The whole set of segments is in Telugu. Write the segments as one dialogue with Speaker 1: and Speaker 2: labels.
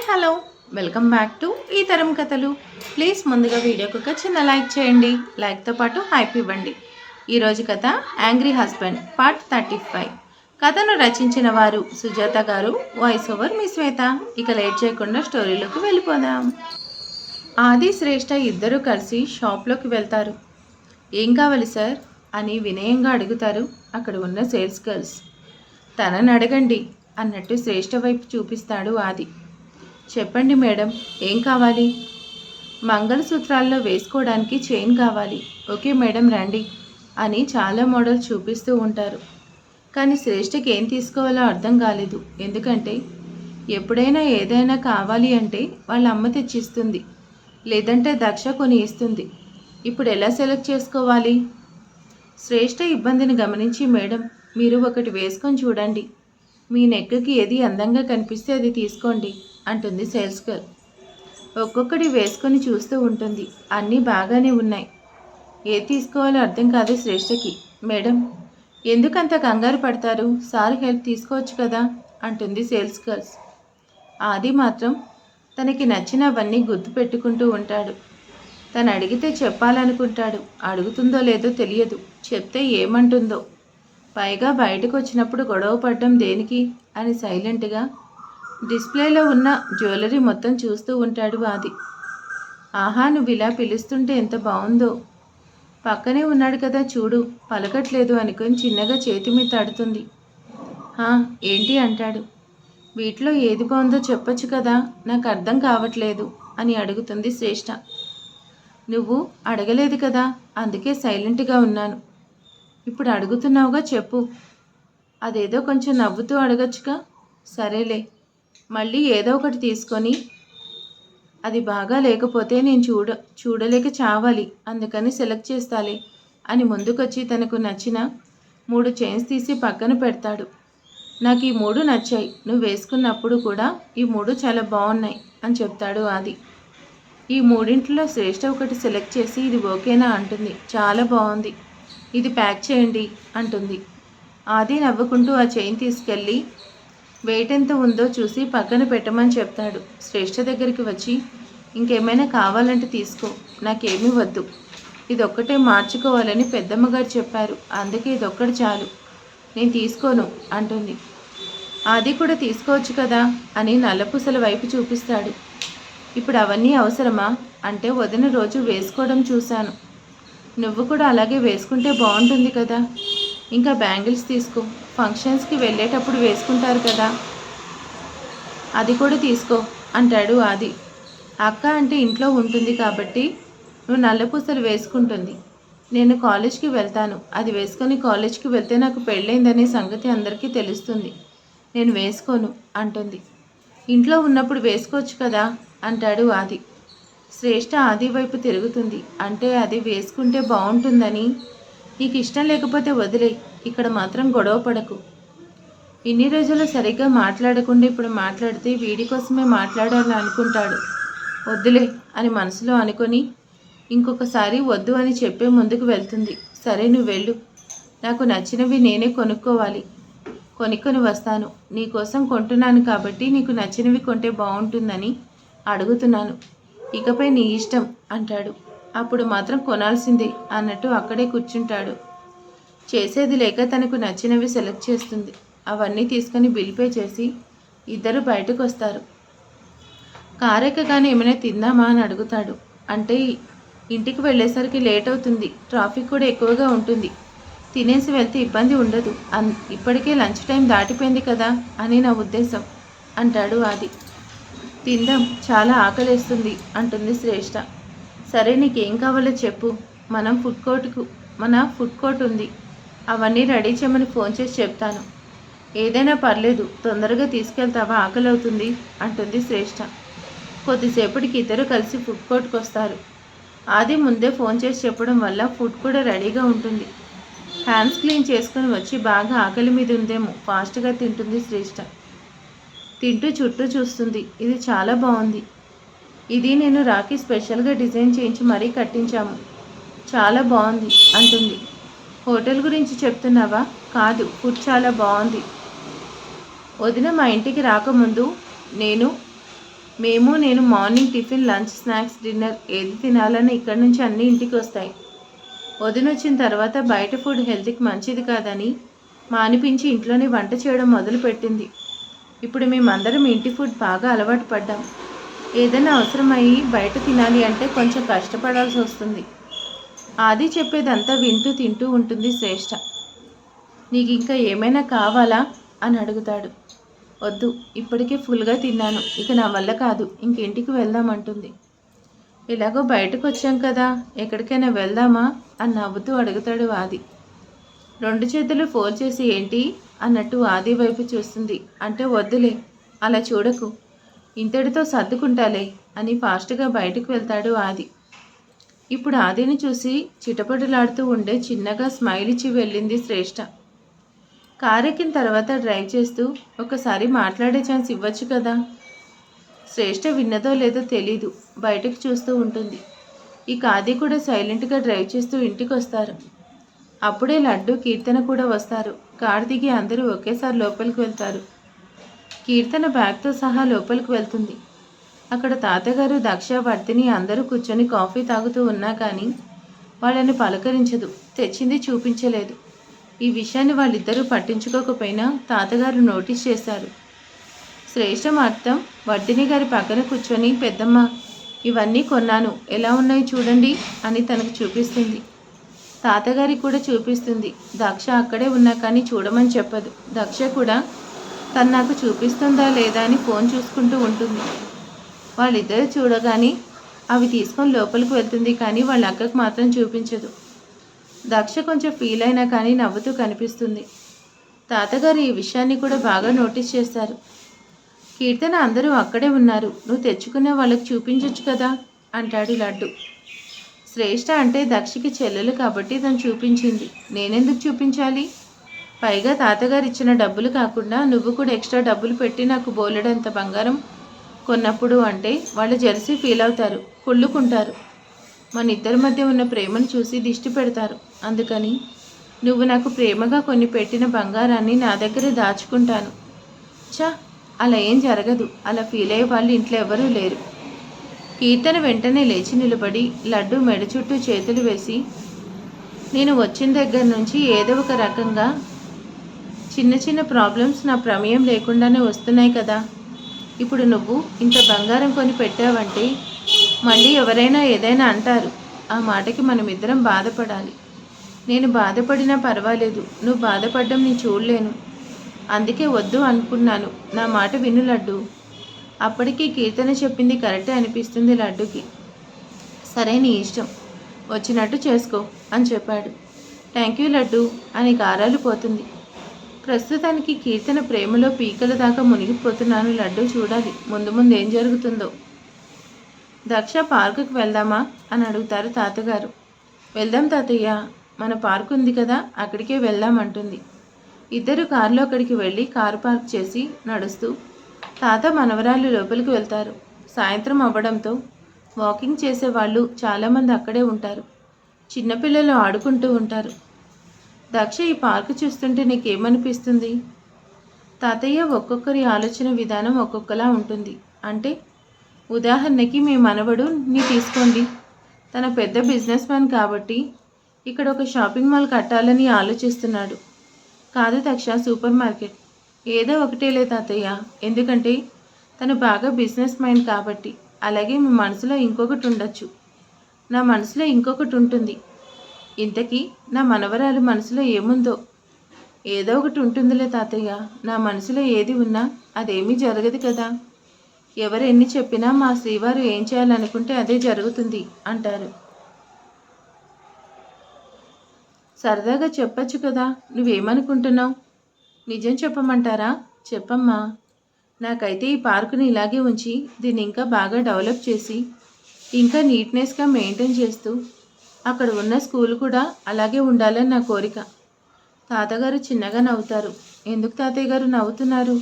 Speaker 1: హలో, వెల్కమ్ బ్యాక్ టు ఈ తరం కథలు. ప్లీజ్ ముందుగా వీడియోకి ఒక చిన్న లైక్ చేయండి. లైక్తో పాటు హైప్ ఇవ్వండి. ఈరోజు కథ యాంగ్రీ హస్బెండ్ పార్ట్ 35. కథను రచించిన వారు సుజాత గారు, వాయిస్ ఓవర్ మీ శ్వేత. ఇక లేట్ చేయకుండా స్టోరీలోకి వెళ్ళిపోదాం. ఆది శ్రేష్ఠ ఇద్దరూ కలిసి షాప్లోకి వెళ్తారు. ఏం కావాలి సార్ అని వినయంగా అడుగుతారు అక్కడ ఉన్న సేల్స్ గర్ల్స్. తనని అడగండి అన్నట్టు శ్రేష్ఠ వైపు చూపిస్తాడు ఆది. చెప్పండి మేడం, ఏం కావాలి? మంగళసూత్రాల్లో వేసుకోవడానికి చైన్ కావాలి. ఓకే మేడం రండి అని చాలా మోడల్ చూపిస్తూ ఉంటారు. కానీ శ్రేష్ఠకి ఏం తీసుకోవాలో అర్థం కాలేదు. ఎందుకంటే ఎప్పుడైనా ఏదైనా కావాలి అంటే వాళ్ళ అమ్మ తెచ్చిస్తుంది, లేదంటే దక్ష కొని ఇస్తుంది. ఇప్పుడు ఎలా సెలెక్ట్ చేసుకోవాలి? శ్రేష్ఠ ఇబ్బందిని గమనించి, మేడం మీరు ఒకటి వేసుకొని చూడండి, మీ నెక్కి ఏది అందంగా కనిపిస్తే అది తీసుకోండి అంటుంది సేల్స్ గర్ల్. ఒక్కొక్కటి వేసుకొని చూస్తూ ఉంటుంది. అన్నీ బాగానే ఉన్నాయి, ఏది తీసుకోవాలో అర్థం కాదు శ్రేష్ఠకి. మేడం ఎందుకంత కంగారు పడతారు, సార్ హెల్ప్ తీసుకోవచ్చు కదా అంటుంది సేల్స్ గర్ల్స్. ఆది మాత్రం తనకి నచ్చినవన్నీ గుర్తు పెట్టుకుంటూ ఉంటాడు. తను అడిగితే చెప్పాలనుకుంటాడు, అడుగుతుందో లేదో తెలియదు, చెప్తే ఏమంటుందో. పైగా బయటకు వచ్చినప్పుడు గొడవ పడడం దేనికి అని సైలెంట్గా డిస్ప్లేలో ఉన్న జ్యువెలరీ మొత్తం చూస్తూ ఉంటాడు ఆది. ఆహా, నువ్వు ఇలా పిలుస్తుంటే ఎంత బాగుందో, పక్కనే ఉన్నాడు కదా చూడు, పలకట్లేదు అనుకొని చిన్నగా చేతి మీద తడుతుంది. ఏంటి అంటాడు. వీటిలో ఏది బాగుందో చెప్పొచ్చు కదా, నాకు అర్థం కావట్లేదు అని అడుగుతుంది శ్రేష్ఠ. నువ్వు అడగలేదు కదా, అందుకే సైలెంట్గా ఉన్నాను. ఇప్పుడు అడుగుతున్నావుగా, చెప్పు. అదేదో కొంచెం నవ్వుతూ అడగచ్చుగా. సరేలే, మళ్ళీ ఏదో ఒకటి తీసుకొని అది బాగా లేకపోతే నేను చూడలేక చావాలి, అందుకని సెలెక్ట్ చేస్తాలే అని ముందుకొచ్చి తనకు నచ్చిన 3 చైన్స్ తీసి పక్కన పెడతాడు. నాకు ఈ 3 నచ్చాయి, నువ్వు వేసుకున్నప్పుడు కూడా ఈ 3 చాలా బాగున్నాయి అని చెప్తాడు ఆది. ఈ 3 శ్రేష్ఠ ఒకటి సెలెక్ట్ చేసి ఇది ఓకేనా అంటుంది. చాలా బాగుంది, ఇది ప్యాక్ చేయండి అంటుంది. ఆది నవ్వుకుంటూ ఆ చైన్ తీసుకెళ్ళి వెయిట్ ఎంత ఉందో చూసి పక్కన పెట్టమని చెప్తాడు. శ్రేష్ఠ దగ్గరికి వచ్చి, ఇంకేమైనా కావాలంటే తీసుకో, నాకేమీ వద్దు, ఇదొక్కటే మార్చుకోవాలని పెద్దమ్మగారు చెప్పారు, అందుకే ఇదొక్కటి చాలు, నేను తీసుకోను అంటుంది. ఆది కూడా తీసుకోవచ్చు కదా అని నల్లపూసల వైపు చూపిస్తాడు. ఇప్పుడు అవన్నీ అవసరమా అంటే వదిన రోజు వేసుకోవడం చూశాను, నువ్వు కూడా అలాగే వేసుకుంటే బాగుంటుంది కదా. ఇంకా బ్యాంగిల్స్ తీసుకో, ఫంక్షన్స్కి వెళ్ళేటప్పుడు వేసుకుంటారు కదా, అది కూడా తీసుకో అంటాడు ఆది. అక్క అంటే ఇంట్లో ఉంటుంది కాబట్టి నువ్వు నల్లపూసలు వేసుకుంటుంది, నేను కాలేజ్కి వెళ్తాను, అది వేసుకొని కాలేజ్కి వెళ్తే నాకు పెళ్ళైందనే సంగతి అందరికీ తెలుస్తుంది, నేను వేసుకోను అంటుంది. ఇంట్లో ఉన్నప్పుడు వేసుకోవచ్చు కదా అంటాడు ఆది. శ్రేష్ఠ ఆది వైపు తిరుగుతుంది. అంటే అది వేసుకుంటే బాగుంటుందని, నీకు ఇష్టం లేకపోతే వదిలే, ఇక్కడ మాత్రం గొడవ పడకు. ఇన్ని రోజులు సరిగ్గా మాట్లాడకుండా ఇప్పుడు మాట్లాడితే వీడి కోసమే మాట్లాడాలని అనుకుంటాడు. వద్దులే అని మనసులో అనుకొని ఇంకొకసారి వద్దు అని చెప్పే ముందుకు వెళ్తుంది. సరే నువ్వు వెళ్ళు, నాకు నచ్చినవి నేనే కొనుక్కోవాలి, కొనుక్కొని వస్తాను, నీకోసం కొంటున్నాను కాబట్టి నీకు నచ్చినవి కొంటే బాగుంటుందని అడుగుతున్నాను, ఇకపై నీ ఇష్టం అంటాడు. అప్పుడు మాత్రం కొనాల్సిందే అన్నట్టు అక్కడే కూర్చుంటాడు. చేసేది లేక తనకు నచ్చినవి సెలెక్ట్ చేస్తుంది. అవన్నీ తీసుకొని బిల్ పే చేసి ఇద్దరు బయటకు వస్తారు. కారెక్కగానే ఏమైనా తిందామా అని అడుగుతాడు. అంటే ఇంటికి వెళ్ళేసరికి లేట్ అవుతుంది, ట్రాఫిక్ కూడా ఎక్కువగా ఉంటుంది, తినేసి వెళ్తే ఇబ్బంది ఉండదు, ఇప్పటికే లంచ్ టైం దాటిపోయింది కదా అని నా ఉద్దేశం అంటాడు ఆది. తిందాం, చాలా ఆకలేస్తుంది అంటుంది శ్రేష్ఠ. సరే నీకేం కావాలో చెప్పు, మన ఫుడ్ కోర్ట్ ఉంది, అవన్నీ రెడీ చేయమని ఫోన్ చేసి చెప్తాను, ఏదైనా పర్లేదు, తొందరగా తీసుకెళ్తావా, ఆకలి అవుతుంది అంటుంది శ్రేష్ఠ. కొద్దిసేపటికి ఇద్దరు కలిసి ఫుడ్ కోర్ట్కి వస్తారు. ఆది ముందే ఫోన్ చేసి చెప్పడం వల్ల ఫుడ్ కూడా రెడీగా ఉంటుంది. హ్యాండ్స్ క్లీన్ చేసుకుని వచ్చి బాగా ఆకలి మీద ఉందేమో ఫాస్ట్గా తింటుంది శ్రేష్ఠ. తింటూ చుట్టూ చూస్తుంది. ఇది చాలా బాగుంది, ఇది నేను రాఖీ స్పెషల్గా డిజైన్ చేయించి మరీ కట్టించాము, చాలా బాగుంది అంటుంది. హోటల్ గురించి చెప్తున్నావా? కాదు, ఫుడ్ చాలా బాగుంది. వదిన మా ఇంటికి రాకముందు నేను నేను morning tiffin, lunch, snacks, dinner ఏది తినాలని ఇక్కడి నుంచి అన్నీ ఇంటికి వస్తాయి. వదినొచ్చిన తర్వాత బయట ఫుడ్ హెల్త్కి మంచిది కాదని మానిపించి ఇంట్లోనే వంట చేయడం మొదలుపెట్టింది. ఇప్పుడు మేమందరం ఇంటి ఫుడ్ బాగా అలవాటు పడ్డాం. ఏదైనా అవసరమయ్యి బయట తినాలి అంటే కొంచెం కష్టపడాల్సి వస్తుంది. ఆది చెప్పేదంతా వింటూ తింటూ ఉంటుంది శ్రేష్ఠ. నీకు ఇంకా ఏమైనా కావాలా అని అడుగుతాడు. వద్దు, ఇప్పటికే ఫుల్గా తిన్నాను, ఇక నా వల్ల కాదు, ఇంటికి వెళ్దామంటుంది. ఎలాగో బయటకు వచ్చాం కదా, ఎక్కడికైనా వెళ్దామా అని నవ్వుతూ అడుగుతాడు ఆది. 2 చేతులు ఫోల్డ్ చేసి ఏంటి అన్నట్టు ఆది వైపు చూస్తుంది. అంటే వద్దులే, అలా చూడకు, ఇంతటితో సర్దుకుంటాలే అని ఫాస్ట్గా బయటకు వెళ్తాడు ఆది. ఇప్పుడు ఆదిని చూసి చిటపటలాడుతూ ఉండే చిన్నగా స్మైల్ ఇచ్చి వెళ్ళింది శ్రేష్ఠ. కారెక్కిన తర్వాత డ్రైవ్ చేస్తూ ఒకసారి మాట్లాడే ఛాన్స్ ఇవ్వచ్చు కదా. శ్రేష్ఠ విన్నదో లేదో తెలీదు, బయటకు చూస్తూ ఉంటుంది. ఇక ఆది కూడా సైలెంట్గా డ్రైవ్ చేస్తూ ఇంటికి వస్తారు. అప్పుడే లడ్డు, కీర్తన కూడా వస్తారు. కారు దిగి అందరూ ఒకేసారి లోపలికి వెళ్తారు. కీర్తన బ్యాగ్తో సహా లోపలికి వెళ్తుంది. అక్కడ తాతగారు, దక్ష, వర్ధిని అందరూ కూర్చొని కాఫీ తాగుతూ ఉన్నా కానీ వాళ్ళని పలకరించదు, తెచ్చింది చూపించలేదు. ఈ విషయాన్ని వాళ్ళిద్దరూ పట్టించుకోకపోయినా తాతగారు నోటీస్ చేశారు. శ్రేష్ఠ మాత్రం వర్ధిని గారి పక్కన కూర్చొని, పెద్దమ్మ ఇవన్నీ కొన్నాను, ఎలా ఉన్నాయి చూడండి అని తనకు చూపిస్తుంది. తాతగారికి కూడా చూపిస్తుంది. దక్ష అక్కడే ఉన్నా కానీ చూడమని చెప్పదు. దక్ష కూడా తను నాకు చూపిస్తుందా లేదా అని ఫోన్ చూసుకుంటూ ఉంటుంది. వాళ్ళిద్దరూ చూడగానే అవి తీసుకొని లోపలికి వెళ్తుంది, కానీ వాళ్ళ అక్కకు మాత్రం చూపించదు. దక్ష కొంచెం ఫీల్ అయినా కానీ నవ్వుతూ కనిపిస్తుంది. తాతగారు ఈ విషయాన్ని కూడా బాగా నోటీస్ చేశారు. కీర్తన అందరూ అక్కడే ఉన్నారు, నువ్వు తెచ్చుకునే వాళ్ళకి చూపించవచ్చు కదా అంటాడు లడ్డు. శ్రేష్ఠ అంటే దక్షకి చెల్లెలు కాబట్టి తను చూపించింది, నేనెందుకు చూపించాలి? పైగా తాతగారు ఇచ్చిన డబ్బులు కాకుండా నువ్వు కూడా ఎక్స్ట్రా డబ్బులు పెట్టి నాకు బోలెడంత బంగారం కొన్నప్పుడు అంటే వాళ్ళు జెర్సీ ఫీల్ అవుతారు, కుళ్ళుకుంటారు. మన ఇద్దరి మధ్య ఉన్న ప్రేమను చూసి దిష్టి పెడతారు. అందుకని నువ్వు నాకు ప్రేమగా కొన్ని పెట్టిన బంగారాన్ని నా దగ్గరే దాచుకుంటాను. చా, అలా ఏం జరగదు, అలా ఫీల్ అయ్యే వాళ్ళు ఇంట్లో ఎవరూ లేరు. కీర్తన వెంటనే లేచి నిలబడి లడ్డు మెడ చుట్టూ చేతులు వేసి, నేను వచ్చిన దగ్గర నుంచి ఏదో ఒక రకంగా చిన్న చిన్న ప్రాబ్లమ్స్ నా ప్రమేయం లేకుండానే వస్తున్నాయి కదా. ఇప్పుడు నువ్వు ఇంత బంగారం కొని పెట్టావంటే మళ్ళీ ఎవరైనా ఏదైనా అంటారు. ఆ మాటకి మనమిద్దరం బాధపడాలి. నేను బాధపడినా పర్వాలేదు, నువ్వు బాధపడడం నేను చూడలేను. అందుకే వద్దు అనుకున్నాను. నా మాట విను లడ్డు. అప్పటికీ కీర్తన చెప్పింది కరెక్టే అనిపిస్తుంది లడ్డుకి. సరే, నీ ఇష్టం, వచ్చినట్టు చేసుకో అని చెప్పాడు. థ్యాంక్ యూ లడ్డు అని గారాలు పోతుంది. ప్రస్తుతానికి కీర్తన ప్రేమలో పీకల దాకా మునిగిపోతున్నాను. లడ్డు చూడాలి ముందు ముందు ఏం జరుగుతుందో. దక్ష పార్కుకి వెళ్దామా అని అడుగుతారు తాతగారు. వెళ్దాం తాతయ్య, మన పార్కు ఉంది కదా, అక్కడికే వెళ్దామంటుంది. ఇద్దరు కారులో అక్కడికి వెళ్ళి కారు పార్క్ చేసి నడుస్తూ తాత మనవరాళ్ళు లోపలికి వెళ్తారు. సాయంత్రం అవ్వడంతో వాకింగ్ చేసేవాళ్ళు చాలామంది అక్కడే ఉంటారు. చిన్నపిల్లలు ఆడుకుంటూ ఉంటారు. దక్ష, ఈ పార్కు చూస్తుంటే నీకేమనిపిస్తుంది? తాతయ్య, ఒక్కొక్కరి ఆలోచన విధానం ఒక్కొక్కలా ఉంటుంది. అంటే ఉదాహరణకి మీ మనవడుని తీసుకోండి. తన పెద్ద బిజినెస్ మ్యాన్ కాబట్టి ఇక్కడ ఒక షాపింగ్ మాల్ కట్టాలని ఆలోచిస్తున్నాడు. కాదు దక్ష, సూపర్ మార్కెట్ ఏదో ఒకటేలే తాతయ్య, ఎందుకంటే తను బాగా బిజినెస్ మైండ్ కాబట్టి. అలాగే మీ మనసులో ఇంకొకటి ఉండొచ్చు, నా మనసులో ఇంకొకటి ఉంటుంది. ఇంతకీ నా మనవరాలు మనసులో ఏముందో? ఏదో ఒకటి ఉంటుందిలే తాతయ్య, నా మనసులో ఏది ఉన్నా అదేమీ జరగదు కదా. ఎవరు ఎన్ని చెప్పినా మా శ్రీవారు ఏం చేయాలనుకుంటే అదే జరుగుతుంది అంటారు. సరదాగా చెప్పచ్చు కదా, నువ్వేమనుకుంటున్నావు? నిజం చెప్పమంటారా? చెప్పమ్మా. నాకైతే ఈ పార్కుని ఇలాగే ఉంచి దీన్ని ఇంకా బాగా డెవలప్ చేసి ఇంకా నీట్నెస్గా మెయింటైన్ చేస్తూ అక్కడ ఉన్న స్కూల్ కూడా అలాగే ఉండాలని నా కోరిక. తాతగారు చిన్నగా నవ్వుతారు. ఎందుకు తాతయ్య గారు నవ్వుతున్నారు?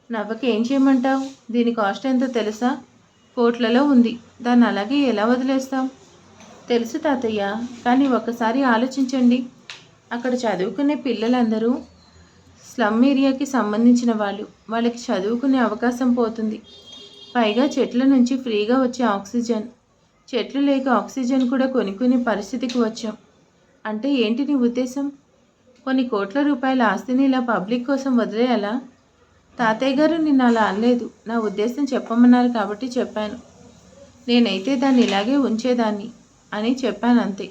Speaker 1: నవ్వక ఏం చేయమంటావు? దీని కాస్ట్ ఎంతో తెలుసా? కోట్లలో ఉంది. దాన్ని అలాగే ఎలా వదిలేస్తాం? తెలుసు తాతయ్య, కానీ ఒక్కసారి ఆలోచించండి. అక్కడ చదువుకునే పిల్లలందరూ స్లమ్ ఏరియాకి సంబంధించిన వాళ్ళు. వాళ్ళకి చదువుకునే అవకాశం పోతుంది. పైగా చెట్ల నుంచి ఫ్రీగా వచ్చే ఆక్సిజన్. చెట్లు లేక ఆక్సిజన్ కూడా కొనుక్కునే పరిస్థితికి వచ్చాం. అంటే ఏంటి నీ ఉద్దేశం? కొన్ని కోట్ల రూపాయల ఆస్తిని ఇలా పబ్లిక్ కోసం వదిలేయాలా? తాతయ్య గారు నిన్ను అలా అనలేదు. నా ఉద్దేశం చెప్పమన్నారు కాబట్టి చెప్పాను. నేనైతే దాన్ని ఇలాగే ఉంచేదాన్ని అని చెప్పాను అంతే.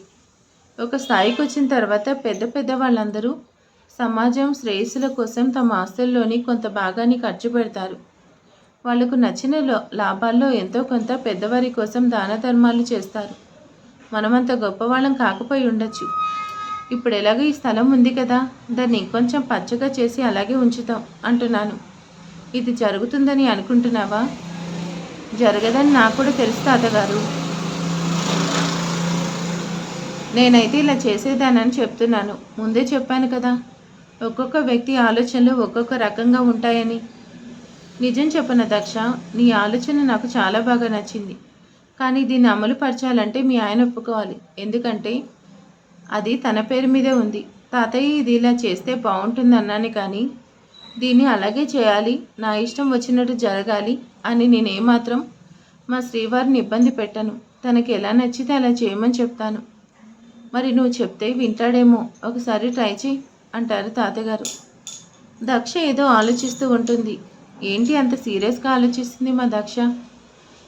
Speaker 1: ఒక స్థాయికి వచ్చిన తర్వాత పెద్ద పెద్ద వాళ్ళందరూ సమాజం శ్రేయస్సుల కోసం తమ ఆస్తుల్లోని కొంత భాగాన్ని ఖర్చు పెడతారు. వాళ్లకు నచ్చిన లాభాల్లో ఎంతో కొంత పెద్దవారి కోసం దాన ధర్మాలు చేస్తారు. మనమంత గొప్పవాళ్ళం కాకపోయి ఉండొచ్చు. ఇప్పుడు ఎలాగో ఈ స్థలం ఉంది కదా, దాన్ని ఇంకొంచెం పచ్చగా చేసి అలాగే ఉంచుతాం అంటున్నాను. ఇది జరుగుతుందని అనుకుంటున్నావా? జరగదని నాకు కూడా తెలుసు తాతగారు. నేనైతే ఇలా చేసేదానని చెప్తున్నాను. ముందే చెప్పాను కదా, ఒక్కొక్క వ్యక్తి ఆలోచనలు ఒక్కొక్క రకంగా ఉంటాయని. నిజం చెప్పన దక్ష, నీ ఆలోచన నాకు చాలా బాగా నచ్చింది. కానీ దీన్ని అమలు పరచాలంటే మీ ఆయన ఒప్పుకోవాలి. ఎందుకంటే అది తన పేరు మీదే ఉంది. తాతయ్య ఇది ఇలా చేస్తే బాగుంటుంది అన్నాను, కానీ దీన్ని అలాగే చేయాలి, నా ఇష్టం వచ్చినట్టు జరగాలి అని నేనేమాత్రం మా శ్రీవారిని ఇబ్బంది పెట్టను. తనకి ఎలా నచ్చితే అలా చేయమని చెప్తాను. మరి నువ్వు చెప్తే వింటాడేమో, ఒకసారి ట్రై చేయి అంటారు తాతగారు. దక్ష ఏదో ఆలోచిస్తూ ఉంటుంది. ఏంటి అంత సీరియస్గా ఆలోచిస్తుంది మా దక్ష?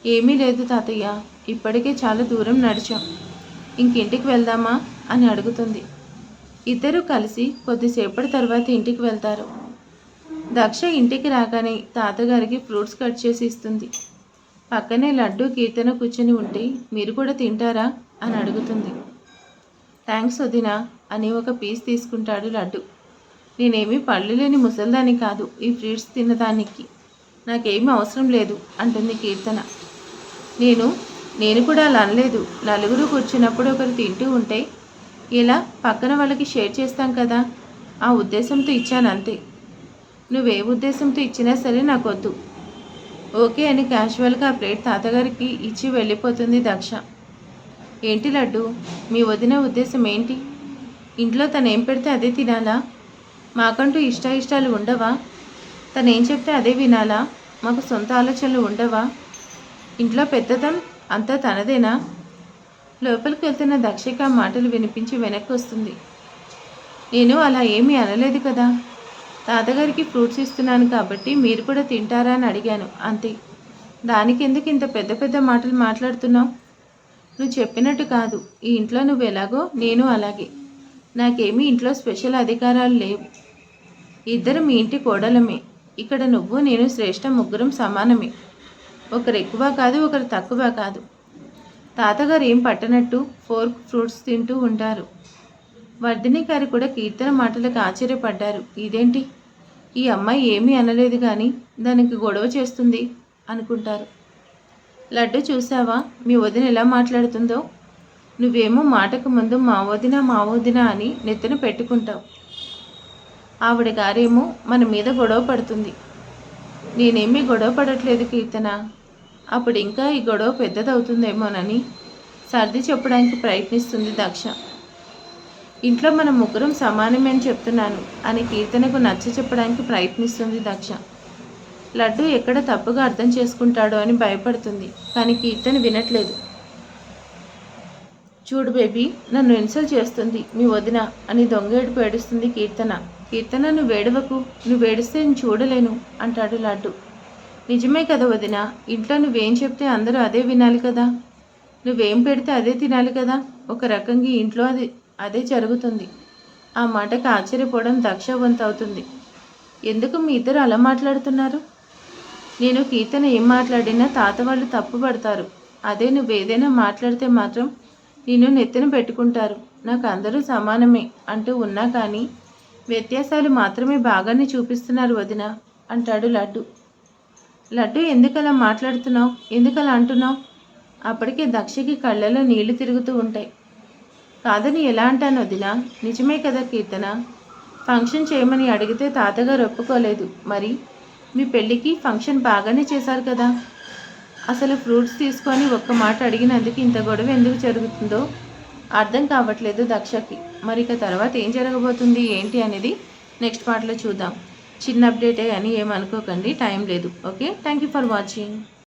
Speaker 1: ఏమీ లేదు తాతయ్య, ఇప్పటికే చాలా దూరం నడిచాం, ఇంకింటికి వెళ్దామా అని అడుగుతుంది. ఇద్దరూ కలిసి కొద్దిసేపటి తర్వాత ఇంటికి వెళ్తారు. దక్ష ఇంటికి రాగానే తాతగారికి ఫ్రూట్స్ కట్ చేసి ఇస్తుంది. పక్కనే లడ్డు కీర్తన కూర్చుని ఉంటే మీరు కూడా తింటారా అని అడుగుతుంది. థ్యాంక్స్ వదినా అని ఒక పీస్ తీసుకుంటాడు లడ్డు. నేనేమీ పళ్ళు లేని ముసల్దాన్ని కాదు ఈ ఫ్రూట్స్ తినదానికి, నాకేమీ అవసరం లేదు అంటుంది కీర్తన. నేను కూడా అలా అనలేదు. నలుగురు కూర్చున్నప్పుడు ఒకరు తింటూ ఉంటే ఇలా పక్కన వాళ్ళకి షేర్ చేస్తాం కదా, ఆ ఉద్దేశంతో ఇచ్చాను అంతే. నువ్వే ఉద్దేశంతో ఇచ్చినా సరే నాకొద్దు. ఓకే అని క్యాజువల్గా ఆ ప్లేట్ తాతగారికి ఇచ్చి వెళ్ళిపోతుంది దక్ష. ఏంటి లడ్డు, మీ వదిన ఉద్దేశం ఏంటి? ఇంట్లో తను ఏం పెడితే అదే తినాలా? మాకంటూ ఇష్టాలు ఉండవా? తను ఏం చెప్తే అదే వినాలా? మాకు సొంత ఆలోచనలు ఉండవా? ఇంట్లో పెద్దతనం అంతా తనదేనా? లోపలికి వెళ్తున్న దక్షిక మాటలు వినిపించి వెనక్కి వస్తుంది. నేను అలా ఏమీ అనలేదు కదా, తాతగారికి ఫ్రూట్స్ ఇస్తున్నాను కాబట్టి మీరు కూడా తింటారా అని అడిగాను అంతే. దానికి ఎందుకు ఇంత పెద్ద పెద్ద మాటలు మాట్లాడుతున్నావు? నువ్వు చెప్పినట్టు కాదు, ఈ ఇంట్లో నువ్వు ఎలాగో నేను అలాగే. నాకేమీ ఇంట్లో స్పెషల్ అధికారాలు లేవు. ఇద్దరు మీ ఇంటి కోడలమే. ఇక్కడ నువ్వు నేను శ్రేష్ఠ, ముగ్గురం సమానమే. ఒకరు ఎక్కువ కాదు, ఒకరు తక్కువ కాదు. తాతగారు ఏం పట్టనట్టు ఫోర్క్ ఫ్రూట్స్ తింటూ ఉంటారు. వర్ధిని గారు కూడా కీర్తన మాటలకు ఆశ్చర్యపడ్డారు. ఇదేంటి, ఈ అమ్మాయి ఏమీ అనలేదు కానీ దానికి గొడవ చేస్తుంది అనుకుంటారు. లడ్డు చూసావా మీ వదిన ఎలా మాట్లాడుతుందో? నువ్వేమో మాటకు ముందు మా వదిన అని నెత్తిన పెట్టుకుంటావు. ఆవిడ గారేమో మన మీద గొడవ పడుతుంది. నేనేమీ గొడవ పడట్లేదు కీర్తన. అప్పుడు ఇంకా ఈ గొడవ పెద్దదవుతుందేమోనని సర్ది చెప్పడానికి ప్రయత్నిస్తుంది దక్ష. ఇంట్లో మనం ముగ్గురం సమానమే అని చెప్తున్నాను అని కీర్తనకు నచ్చ చెప్పడానికి ప్రయత్నిస్తుంది దక్ష. లడ్డు ఎక్కడ తప్పుగా అర్థం చేసుకుంటాడో అని భయపడుతుంది, కానీ కీర్తన వినట్లేదు. చూడు బేబీ, నన్ను ఇన్సల్ట్ చేస్తుంది మీ వదిన అని దొంగేడుపు ఏడుస్తుంది కీర్తన. కీర్తన నువ్వు ఏడవకు, నువ్వు ఏడిస్తే నేను చూడలేను అంటాడు లడ్డు. నిజమే కదా వదిన, ఇంట్లో నువ్వేం చెప్తే అందరూ అదే వినాలి కదా, నువ్వేం పెడితే అదే తినాలి కదా. ఒక రకంగా ఇంట్లో అదే జరుగుతుంది. ఆ మాటకు ఆశ్చర్యపోవడం దక్ష వంతు అవుతుంది. ఎందుకు మీ ఇద్దరు అలా మాట్లాడుతున్నారు? నేను కీర్తన ఏం మాట్లాడినా తాత వాళ్ళు తప్పు పడతారు. అదే నువ్వేదైనా మాట్లాడితే మాత్రం నిన్ను నెత్తిన పెట్టుకుంటారు. నాకు అందరూ సమానమే అంటూ ఉన్నా కానీ వ్యత్యాసాలు మాత్రమే బాగానే చూపిస్తున్నారు వదిన అంటాడు లడ్డు. లడ్డు ఎందుకలా మాట్లాడుతున్నావు, ఎందుకలా అంటున్నావు? అప్పటికే దక్షకి కళ్ళలో నీళ్లు తిరుగుతూ ఉంటాయి. కాదని ఎలా అంటాను వదినా, నిజమే కదా కీర్తన. ఫంక్షన్ చేయమని అడిగితే తాతగారు ఒప్పుకోలేదు. మరి మీ పెళ్ళికి ఫంక్షన్ బాగానే చేశారు కదా. అసలు ఫ్రూట్స్ తీసుకొని ఒక్క మాట అడిగినందుకు ఇంత గొడవ ఎందుకు జరుగుతుందో అర్థం కావట్లేదు దక్షకి. మరి ఇక తర్వాత ఏం జరగబోతుంది ఏంటి అనేది నెక్స్ట్ పార్ట్లో చూద్దాం. చిన్న అప్డేటే అని ఏమనుకోకండి, టైం లేదు. Okay, thank you for watching.